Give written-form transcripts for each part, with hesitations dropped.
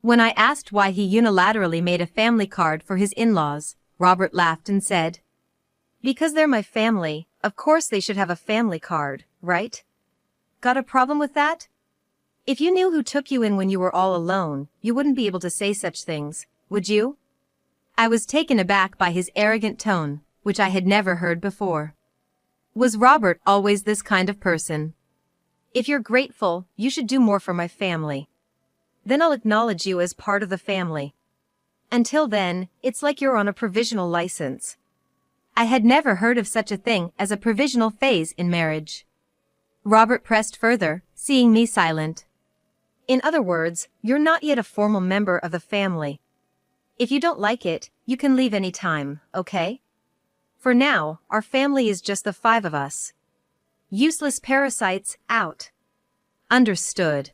When I asked why he unilaterally made a family card for his in-laws, Robert laughed and said, "Because they're my family, of course they should have a family card, right? Got a problem with that? If you knew who took you in when you were all alone, you wouldn't be able to say such things, would you?" I was taken aback by his arrogant tone, which I had never heard before. Was Robert always this kind of person? "If you're grateful, you should do more for my family. Then I'll acknowledge you as part of the family. Until then, it's like you're on a provisional license." I had never heard of such a thing as a provisional phase in marriage. Robert pressed further, seeing me silent. "In other words, you're not yet a formal member of the family. If you don't like it, you can leave any time, okay? For now, our family is just the 5 of us. Useless parasites, out." Understood.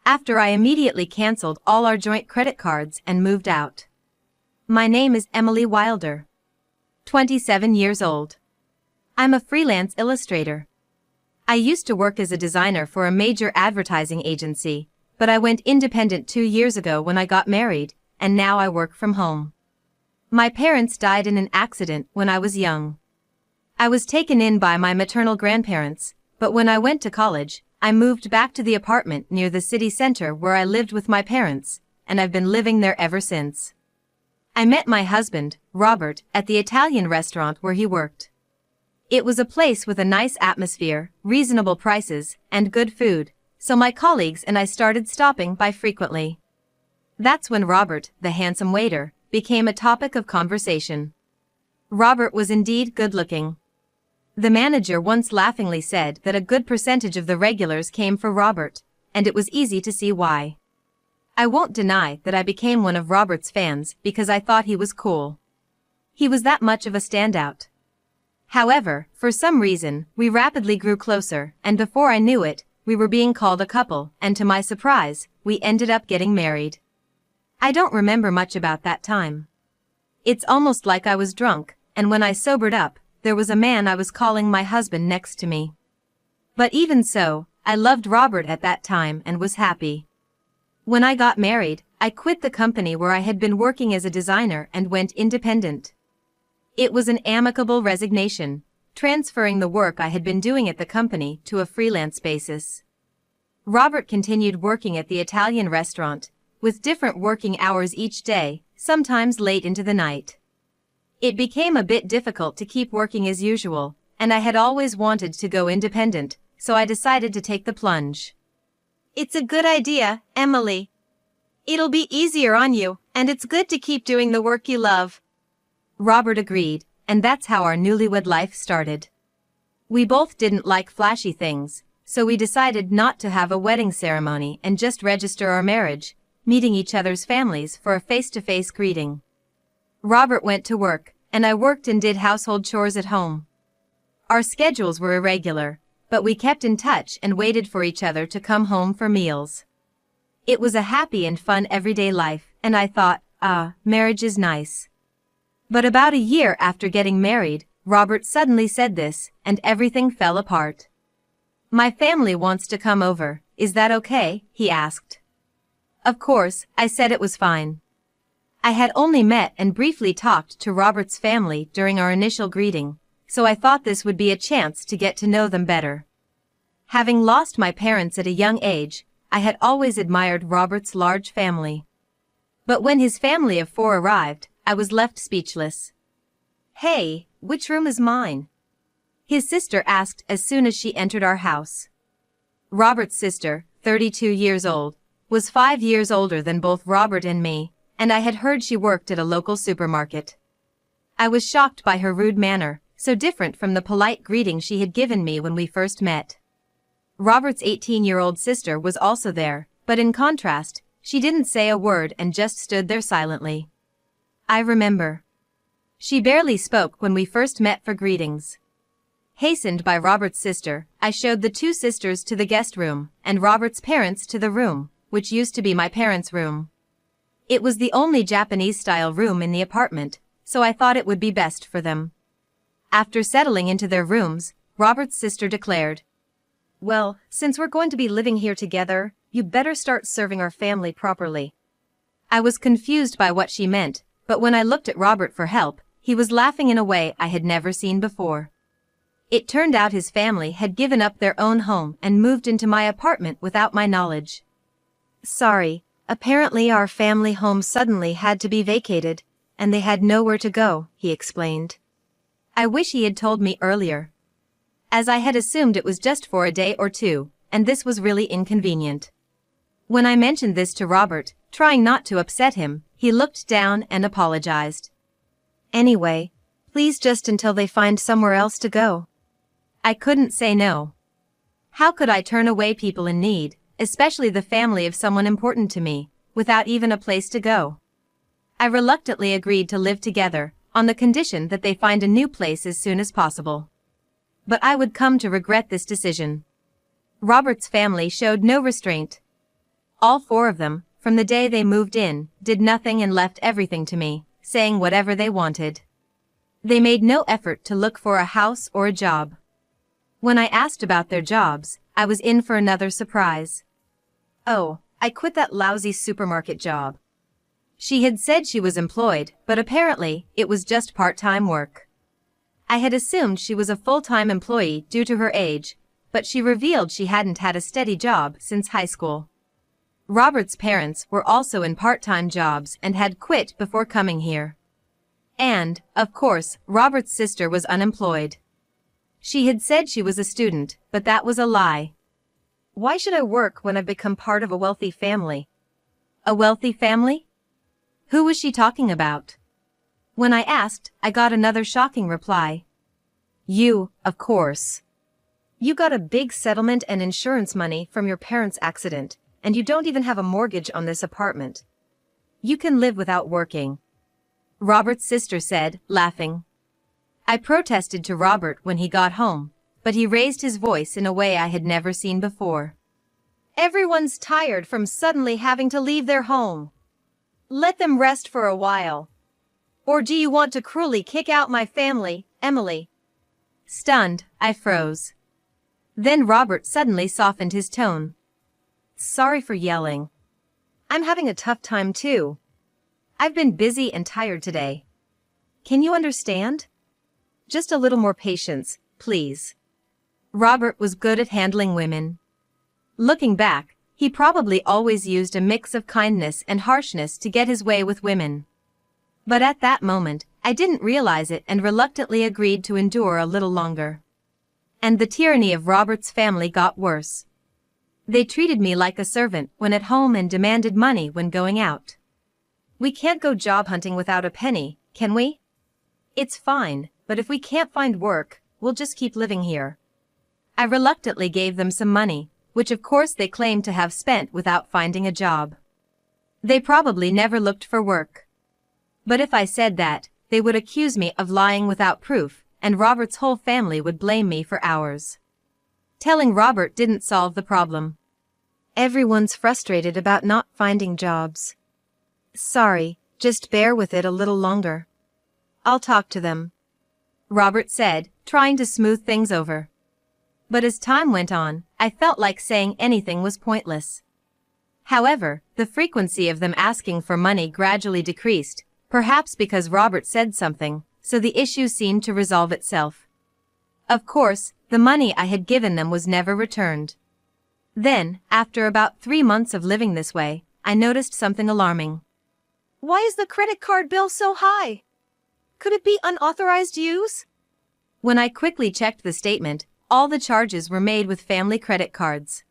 After I immediately canceled all our joint credit cards and moved out. My name is Emily Wilder. 27 years old. I'm a freelance illustrator. I used to work as a designer for a major advertising agency, but I went independent 2 years ago when I got married, and now I work from home. My parents died in an accident when I was young. I was taken in by my maternal grandparents, but when I went to college, I moved back to the apartment near the city center where I lived with my parents, and I've been living there ever since. I met my husband, Robert, at the Italian restaurant where he worked. It was a place with a nice atmosphere, reasonable prices, and good food, so my colleagues and I started stopping by frequently. That's when Robert, the handsome waiter, became a topic of conversation. Robert was indeed good-looking. The manager once laughingly said that a good percentage of the regulars came for Robert, and it was easy to see why. I won't deny that I became one of Robert's fans because I thought he was cool. He was that much of a standout. However, for some reason, we rapidly grew closer, and before I knew it, we were being called a couple, and to my surprise, we ended up getting married. I don't remember much about that time. It's almost like I was drunk, and when I sobered up, there was a man I was calling my husband next to me. But even so, I loved Robert at that time and was happy. When I got married, I quit the company where I had been working as a designer and went independent. It was an amicable resignation, transferring the work I had been doing at the company to a freelance basis. Robert continued working at the Italian restaurant, with different working hours each day, sometimes late into the night. It became a bit difficult to keep working as usual, and I had always wanted to go independent, so I decided to take the plunge. "It's a good idea, Emily. It'll be easier on you, and it's good to keep doing the work you love." Robert agreed, and that's how our newlywed life started. We both didn't like flashy things, so we decided not to have a wedding ceremony and just register our marriage, meeting each other's families for a face-to-face greeting. Robert went to work, and I worked and did household chores at home. Our schedules were irregular, but we kept in touch and waited for each other to come home for meals. It was a happy and fun everyday life, and I thought, marriage is nice. But about a year after getting married, Robert suddenly said this, and everything fell apart. "My family wants to come over, is that okay?" he asked. Of course, I said it was fine. I had only met and briefly talked to Robert's family during our initial greeting, so I thought this would be a chance to get to know them better. Having lost my parents at a young age, I had always admired Robert's large family. But when his family of 4 arrived, I was left speechless. "Hey, which room is mine?" his sister asked as soon as she entered our house. Robert's sister, 32 years old, was 5 years older than both Robert and me, and I had heard she worked at a local supermarket. I was shocked by her rude manner, so different from the polite greeting she had given me when we first met. Robert's 18-year-old sister was also there, but in contrast, she didn't say a word and just stood there silently. I remember. She barely spoke when we first met for greetings. Hastened by Robert's sister, I showed the 2 sisters to the guest room, and Robert's parents to the room, which used to be my parents' room. It was the only Japanese-style room in the apartment, so I thought it would be best for them. After settling into their rooms, Robert's sister declared, "Well, since we're going to be living here together, you better start serving our family properly. I was confused by what she meant, but when I looked at Robert for help, he was laughing in a way I had never seen before. It turned out his family had given up their own home and moved into my apartment without my knowledge. Sorry, apparently our family home suddenly had to be vacated, and they had nowhere to go, he explained. I wish he had told me earlier, as I had assumed it was just for a day or two, and this was really inconvenient. When I mentioned this to Robert, trying not to upset him, he looked down and apologized. Anyway, please just until they find somewhere else to go. I couldn't say no. How could I turn away people in need, especially the family of someone important to me, without even a place to go? I reluctantly agreed to live together, on the condition that they find a new place as soon as possible. But I would come to regret this decision. Robert's family showed no restraint. All four of them, from the day they moved in, did nothing and left everything to me, saying whatever they wanted. They made no effort to look for a house or a job. When I asked about their jobs, I was in for another surprise. Oh, I quit that lousy supermarket job. She had said she was employed, but apparently, it was just part-time work. I had assumed she was a full-time employee due to her age, but she revealed she hadn't had a steady job since high school. Robert's parents were also in part-time jobs and had quit before coming here. And, of course, Robert's sister was unemployed. She had said she was a student, but that was a lie. Why should I work when I've become part of a wealthy family? A wealthy family? Who was she talking about? When I asked, I got another shocking reply. You, of course. You got a big settlement and insurance money from your parents' accident, and you don't even have a mortgage on this apartment. You can live without working. Robert's sister said, laughing. I protested to Robert when he got home, but he raised his voice in a way I had never seen before. Everyone's tired from suddenly having to leave their home. Let them rest for a while. Or do you want to cruelly kick out my family, Emily? Stunned, I froze. Then Robert suddenly softened his tone. Sorry for yelling. I'm having a tough time too. I've been busy and tired today. Can you understand? Just a little more patience, please. Robert was good at handling women. Looking back, he probably always used a mix of kindness and harshness to get his way with women. But at that moment, I didn't realize it and reluctantly agreed to endure a little longer. And the tyranny of Robert's family got worse. They treated me like a servant when at home and demanded money when going out. We can't go job hunting without a penny, can we? It's fine, but if we can't find work, we'll just keep living here. I reluctantly gave them some money, which of course they claimed to have spent without finding a job. They probably never looked for work. But if I said that, they would accuse me of lying without proof, and Robert's whole family would blame me for hours. Telling Robert didn't solve the problem. Everyone's frustrated about not finding jobs. Sorry, just bear with it a little longer. I'll talk to them, Robert said, trying to smooth things over. But as time went on, I felt like saying anything was pointless. However, the frequency of them asking for money gradually decreased, perhaps because Robert said something, so the issue seemed to resolve itself. Of course, the money I had given them was never returned. Then, after about 3 months of living this way, I noticed something alarming. Why is the credit card bill so high? Could it be unauthorized use? When I quickly checked the statement, all the charges were made with family credit cards.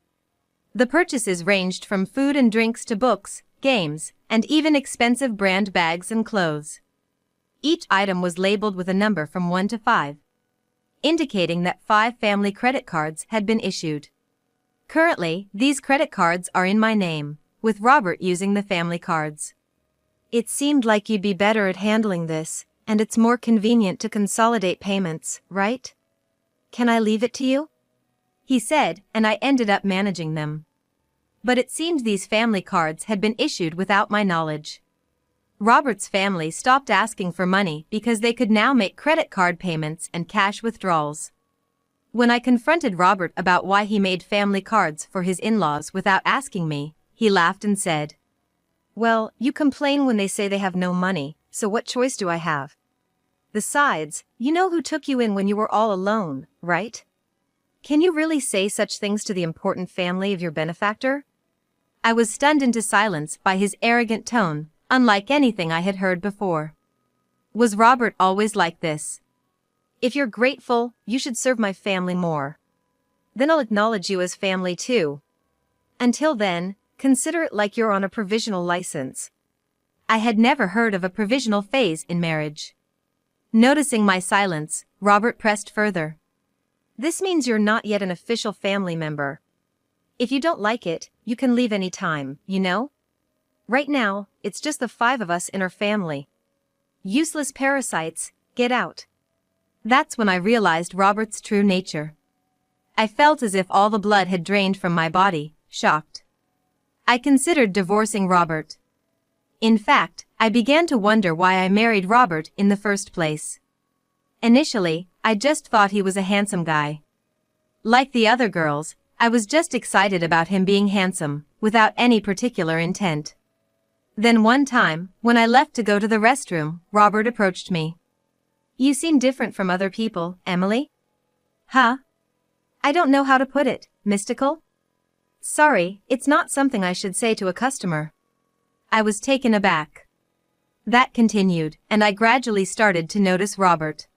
The purchases ranged from food and drinks to books, games, and even expensive brand bags and clothes. Each item was labeled with a number from 1 to 5, indicating that 5 family credit cards had been issued. Currently, these credit cards are in my name, with Robert using the family cards. It seemed like you'd be better at handling this, and it's more convenient to consolidate payments, right? Can I leave it to you? He said, and I ended up managing them. But it seemed these family cards had been issued without my knowledge. Robert's family stopped asking for money because they could now make credit card payments and cash withdrawals. When I confronted Robert about why he made family cards for his in-laws without asking me, he laughed and said, Well, you complain when they say they have no money, so what choice do I have? Besides, you know who took you in when you were all alone, right? Can you really say such things to the important family of your benefactor? I was stunned into silence by his arrogant tone, unlike anything I had heard before. Was Robert always like this? If you're grateful, you should serve my family more. Then I'll acknowledge you as family too. Until then, consider it like you're on a provisional license. I had never heard of a provisional phase in marriage. Noticing my silence, Robert pressed further. This means you're not yet an official family member. If you don't like it, you can leave any time, you know? Right now, it's just the 5 of us in our family. Useless parasites, get out. That's when I realized Robert's true nature. I felt as if all the blood had drained from my body, shocked. I considered divorcing Robert. In fact, I began to wonder why I married Robert in the first place. Initially, I just thought he was a handsome guy. Like the other girls, I was just excited about him being handsome, without any particular intent. Then one time, when I left to go to the restroom, Robert approached me. You seem different from other people, Emily? Huh? I don't know how to put it, mystical? Sorry, it's not something I should say to a customer. I was taken aback. That continued, and I gradually started to notice Robert.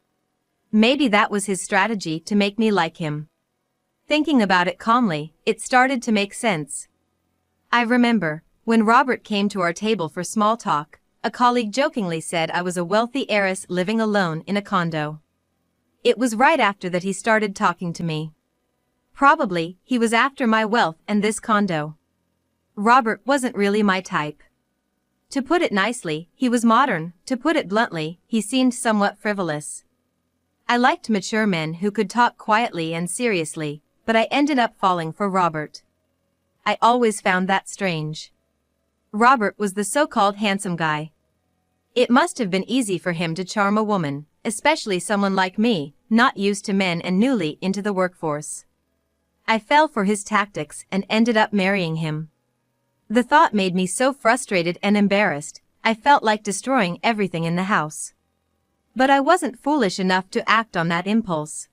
Maybe that was his strategy to make me like him. Thinking about it calmly, it started to make sense. I remember, when Robert came to our table for small talk, a colleague jokingly said I was a wealthy heiress living alone in a condo. It was right after that he started talking to me. Probably, he was after my wealth and this condo. Robert wasn't really my type. To put it nicely, he was modern. To put it bluntly, he seemed somewhat frivolous. I liked mature men who could talk quietly and seriously, but I ended up falling for Robert. I always found that strange. Robert was the so-called handsome guy. It must have been easy for him to charm a woman, especially someone like me, not used to men and newly into the workforce. I fell for his tactics and ended up marrying him. The thought made me so frustrated and embarrassed, I felt like destroying everything in the house. But I wasn't foolish enough to act on that impulse.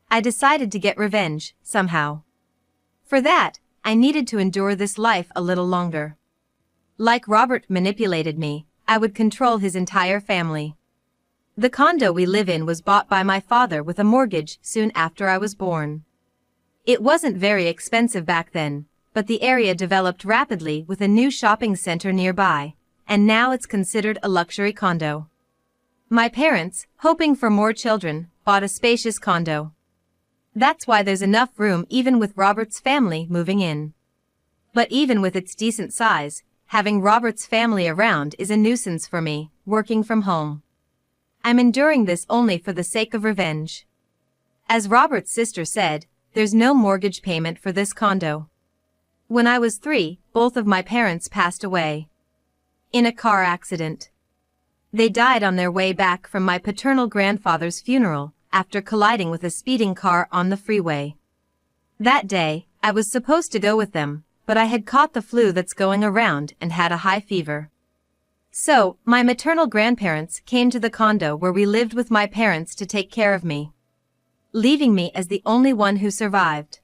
I decided to get revenge, somehow. For that, I needed to endure this life a little longer. Like Robert manipulated me, I would control his entire family. The condo we live in was bought by my father with a mortgage soon after I was born. It wasn't very expensive back then, but the area developed rapidly with a new shopping center nearby, and now it's considered a luxury condo. My parents, hoping for more children, bought a spacious condo. That's why there's enough room even with Robert's family moving in. But even with its decent size, having Robert's family around is a nuisance for me, working from home. I'm enduring this only for the sake of revenge. As Robert's sister said, there's no mortgage payment for this condo. When I was 3, both of my parents passed away. In a car accident. They died on their way back from my paternal grandfather's funeral, after colliding with a speeding car on the freeway. That day, I was supposed to go with them, but I had caught the flu that's going around and had a high fever. So, my maternal grandparents came to the condo where we lived with my parents to take care of me, leaving me as the only one who survived.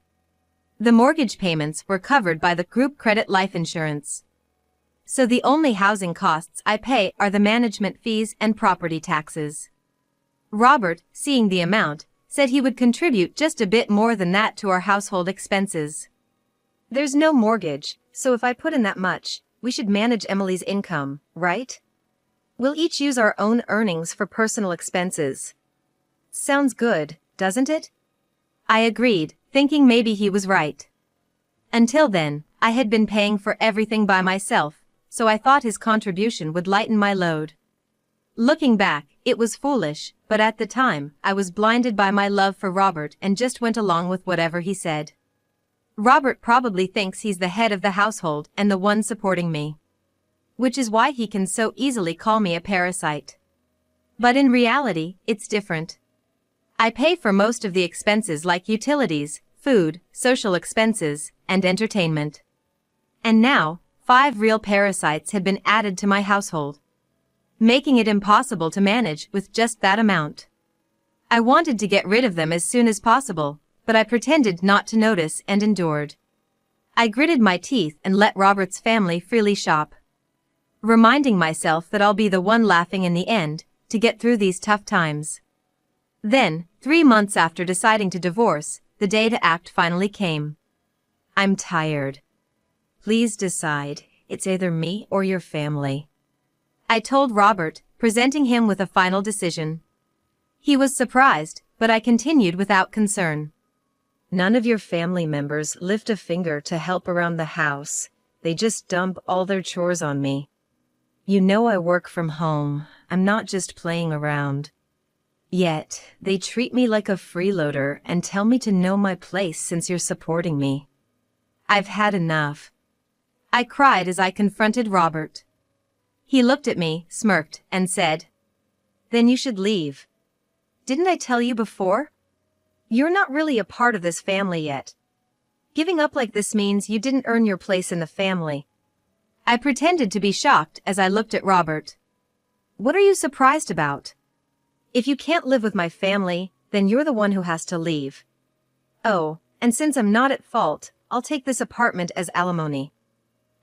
The mortgage payments were covered by the group credit life insurance. So the only housing costs I pay are the management fees and property taxes. Robert, seeing the amount, said he would contribute just a bit more than that to our household expenses. There's no mortgage, so if I put in that much, we should manage Emily's income, right? We'll each use our own earnings for personal expenses. Sounds good, doesn't it? I agreed, thinking maybe he was right. Until then, I had been paying for everything by myself, so I thought his contribution would lighten my load. Looking back, it was foolish, but at the time, I was blinded by my love for Robert and just went along with whatever he said. Robert probably thinks he's the head of the household and the one supporting me. Which is why he can so easily call me a parasite. But in reality, it's different. I pay for most of the expenses like utilities, food, social expenses, and entertainment. And now, 5 real parasites had been added to my household, making it impossible to manage with just that amount. I wanted to get rid of them as soon as possible, but I pretended not to notice and endured. I gritted my teeth and let Robert's family freely shop, reminding myself that I'll be the one laughing in the end to get through these tough times. Then, 3 months after deciding to divorce, the day to act finally came. I'm tired. Please decide, it's either me or your family, I told Robert, presenting him with a final decision. He was surprised, but I continued without concern. None of your family members lift a finger to help around the house. They just dump all their chores on me. You know I work from home. I'm not just playing around. Yet, they treat me like a freeloader and tell me to know my place since you're supporting me. I've had enough. I cried as I confronted Robert. He looked at me, smirked, and said, "Then you should leave. Didn't I tell you before? You're not really a part of this family yet. Giving up like this means you didn't earn your place in the family." I pretended to be shocked as I looked at Robert. "What are you surprised about? If you can't live with my family, then you're the one who has to leave. Oh, and since I'm not at fault, I'll take this apartment as alimony.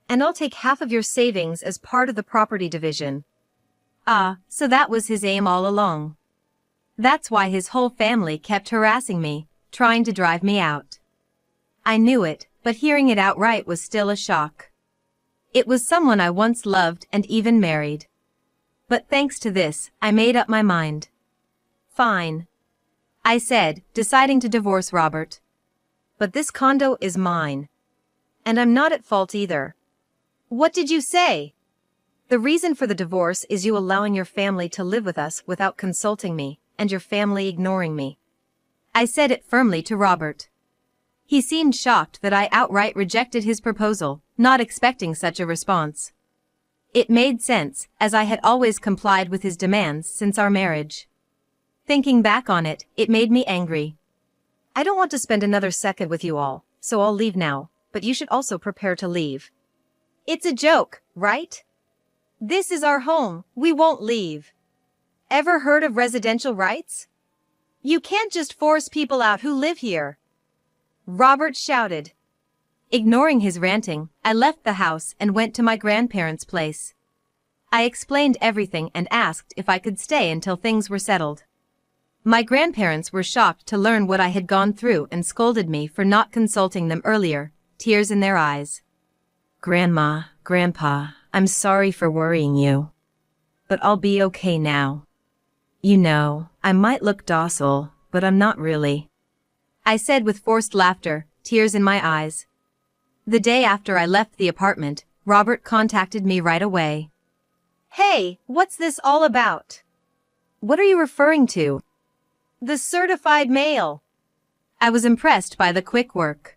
And I'll take half of your savings as part of the property division." Ah, so that was his aim all along. That's why his whole family kept harassing me, trying to drive me out. I knew it, but hearing it outright was still a shock. It was someone I once loved and even married. But thanks to this, I made up my mind. Fine, I said, deciding to divorce Robert. But this condo is mine. And I'm not at fault either. What did you say? The reason for the divorce is you allowing your family to live with us without consulting me, and your family ignoring me. I said it firmly to Robert. He seemed shocked that I outright rejected his proposal, not expecting such a response. It made sense, as I had always complied with his demands since our marriage. Thinking back on it, it made me angry. I don't want to spend another second with you all, so I'll leave now, but you should also prepare to leave. It's a joke, right? This is our home, we won't leave. Ever heard of residential rights? You can't just force people out who live here. Robert shouted. Ignoring his ranting, I left the house and went to my grandparents' place. I explained everything and asked if I could stay until things were settled. My grandparents were shocked to learn what I had gone through and scolded me for not consulting them earlier, tears in their eyes. Grandma, Grandpa, I'm sorry for worrying you. But I'll be okay now. You know, I might look docile, but I'm not really, I said with forced laughter, tears in my eyes. The day after I left the apartment, Robert contacted me right away. Hey, what's this all about? What are you referring to? The certified mail. I was impressed by the quick work.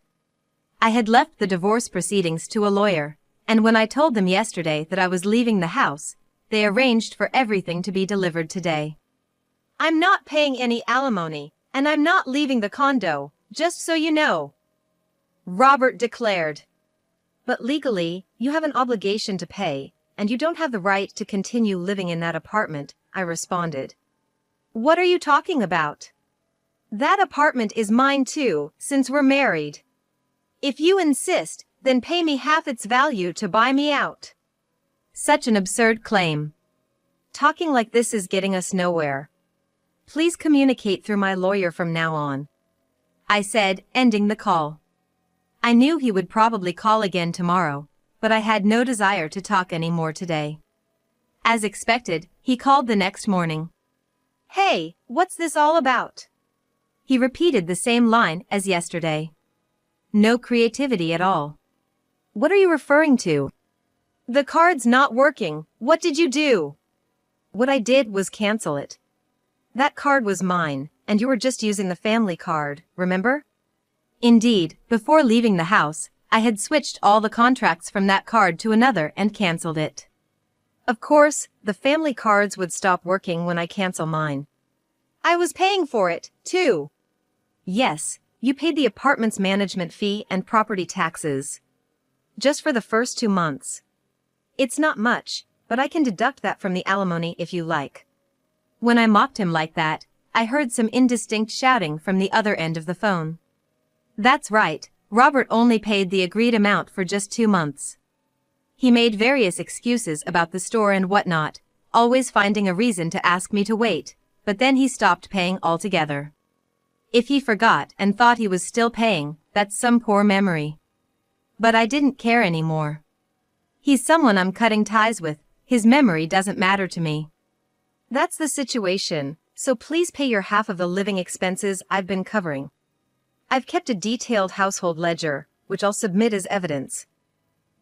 I had left the divorce proceedings to a lawyer, and when I told them yesterday that I was leaving the house, they arranged for everything to be delivered today. I'm not paying any alimony, and I'm not leaving the condo, just so you know, Robert declared. But legally, you have an obligation to pay, and you don't have the right to continue living in that apartment, I responded. What are you talking about? That apartment is mine too, since we're married. If you insist, then pay me half its value to buy me out. Such an absurd claim. Talking like this is getting us nowhere. Please communicate through my lawyer from now on, I said, ending the call. I knew he would probably call again tomorrow, but I had no desire to talk anymore today. As expected, he called the next morning. Hey, what's this all about? He repeated the same line as yesterday. No creativity at all. What are you referring to? The card's not working. What did you do? What I did was cancel it. That card was mine, and you were just using the family card, remember? Indeed, before leaving the house, I had switched all the contracts from that card to another and canceled it. Of course, the family cards would stop working when I cancel mine. I was paying for it, too. Yes, you paid the apartment's management fee and property taxes. Just for the first 2 months. It's not much, but I can deduct that from the alimony if you like. When I mocked him like that, I heard some indistinct shouting from the other end of the phone. That's right, Robert only paid the agreed amount for just 2 months. He made various excuses about the store and whatnot, always finding a reason to ask me to wait, but then he stopped paying altogether. If he forgot and thought he was still paying, that's some poor memory. But I didn't care anymore. He's someone I'm cutting ties with, his memory doesn't matter to me. That's the situation, so please pay your half of the living expenses I've been covering. I've kept a detailed household ledger, which I'll submit as evidence.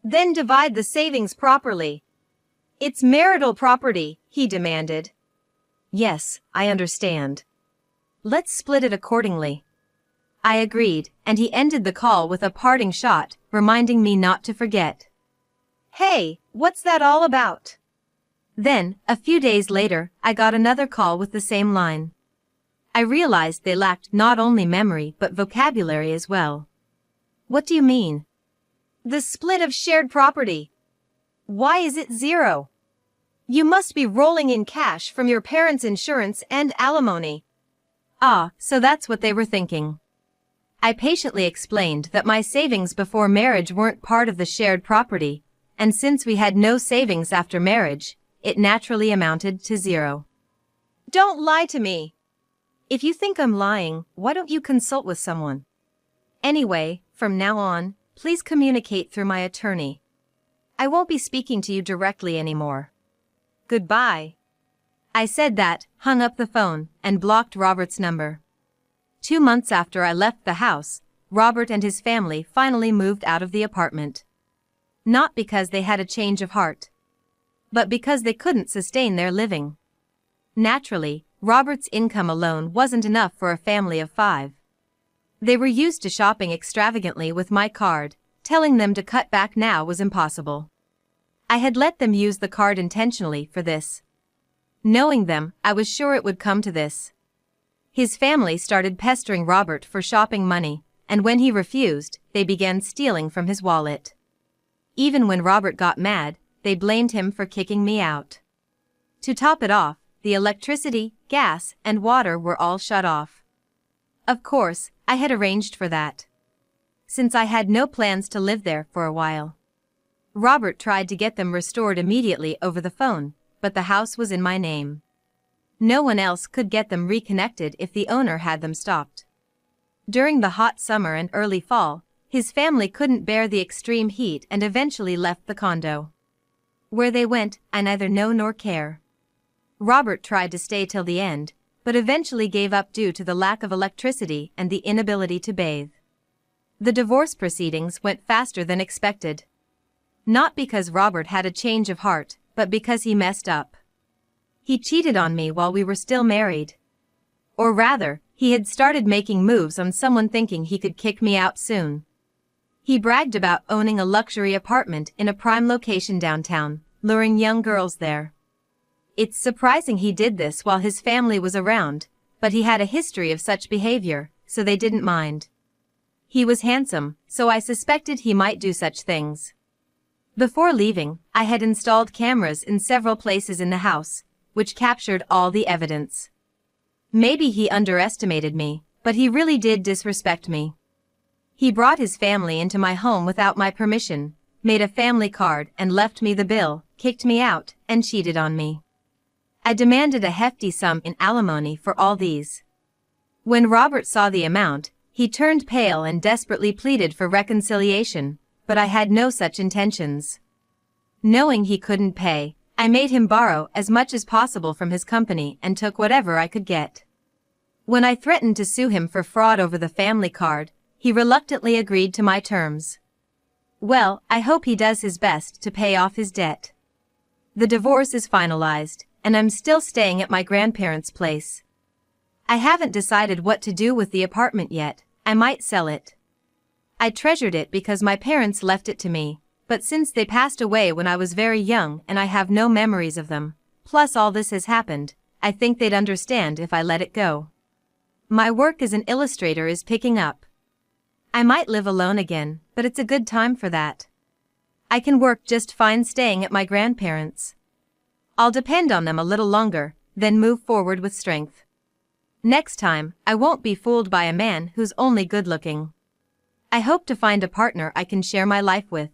Then divide the savings properly. It's marital property, he demanded. Yes, I understand. Let's split it accordingly. I agreed, and he ended the call with a parting shot, reminding me not to forget. Hey, what's that all about? Then, a few days later, I got another call with the same line. I realized they lacked not only memory but vocabulary as well. What do you mean? The split of shared property. Why is it 0? You must be rolling in cash from your parents' insurance and alimony. Ah, so that's what they were thinking. I patiently explained that my savings before marriage weren't part of the shared property, and since we had no savings after marriage, it naturally amounted to 0. Don't lie to me. If you think I'm lying, why don't you consult with someone? Anyway, from now on, please communicate through my attorney. I won't be speaking to you directly anymore. Goodbye. I said that, hung up the phone, and blocked Robert's number. 2 months after I left the house, Robert and his family finally moved out of the apartment. Not because they had a change of heart, but because they couldn't sustain their living. Naturally, Robert's income alone wasn't enough for a family of 5. They were used to shopping extravagantly with my card, telling them to cut back now was impossible. I had let them use the card intentionally for this. Knowing them, I was sure it would come to this. His family started pestering Robert for shopping money, and when he refused, they began stealing from his wallet. Even when Robert got mad, they blamed him for kicking me out. To top it off, the electricity, gas, and water were all shut off. Of course, I had arranged for that, since I had no plans to live there for a while. Robert tried to get them restored immediately over the phone, but the house was in my name. No one else could get them reconnected if the owner had them stopped. During the hot summer and early fall, his family couldn't bear the extreme heat and eventually left the condo. Where they went, I neither know nor care. Robert tried to stay till the end, but eventually gave up due to the lack of electricity and the inability to bathe. The divorce proceedings went faster than expected. Not because Robert had a change of heart, but because he messed up. He cheated on me while we were still married. Or rather, he had started making moves on someone thinking he could kick me out soon. He bragged about owning a luxury apartment in a prime location downtown, luring young girls there. It's surprising he did this while his family was around, but he had a history of such behavior, so they didn't mind. He was handsome, so I suspected he might do such things. Before leaving, I had installed cameras in several places in the house, which captured all the evidence. Maybe he underestimated me, but he really did disrespect me. He brought his family into my home without my permission, made a family card and left me the bill, kicked me out, and cheated on me. I demanded a hefty sum in alimony for all these. When Robert saw the amount, he turned pale and desperately pleaded for reconciliation, but I had no such intentions. Knowing he couldn't pay, I made him borrow as much as possible from his company and took whatever I could get. When I threatened to sue him for fraud over the family card, he reluctantly agreed to my terms. Well, I hope he does his best to pay off his debt. The divorce is finalized, and I'm still staying at my grandparents' place. I haven't decided what to do with the apartment yet. I might sell it. I treasured it because my parents left it to me, but since they passed away when I was very young and I have no memories of them, plus all this has happened, I think they'd understand if I let it go. My work as an illustrator is picking up. I might live alone again, but it's a good time for that. I can work just fine staying at my grandparents'. I'll depend on them a little longer, then move forward with strength. Next time, I won't be fooled by a man who's only good looking. I hope to find a partner I can share my life with.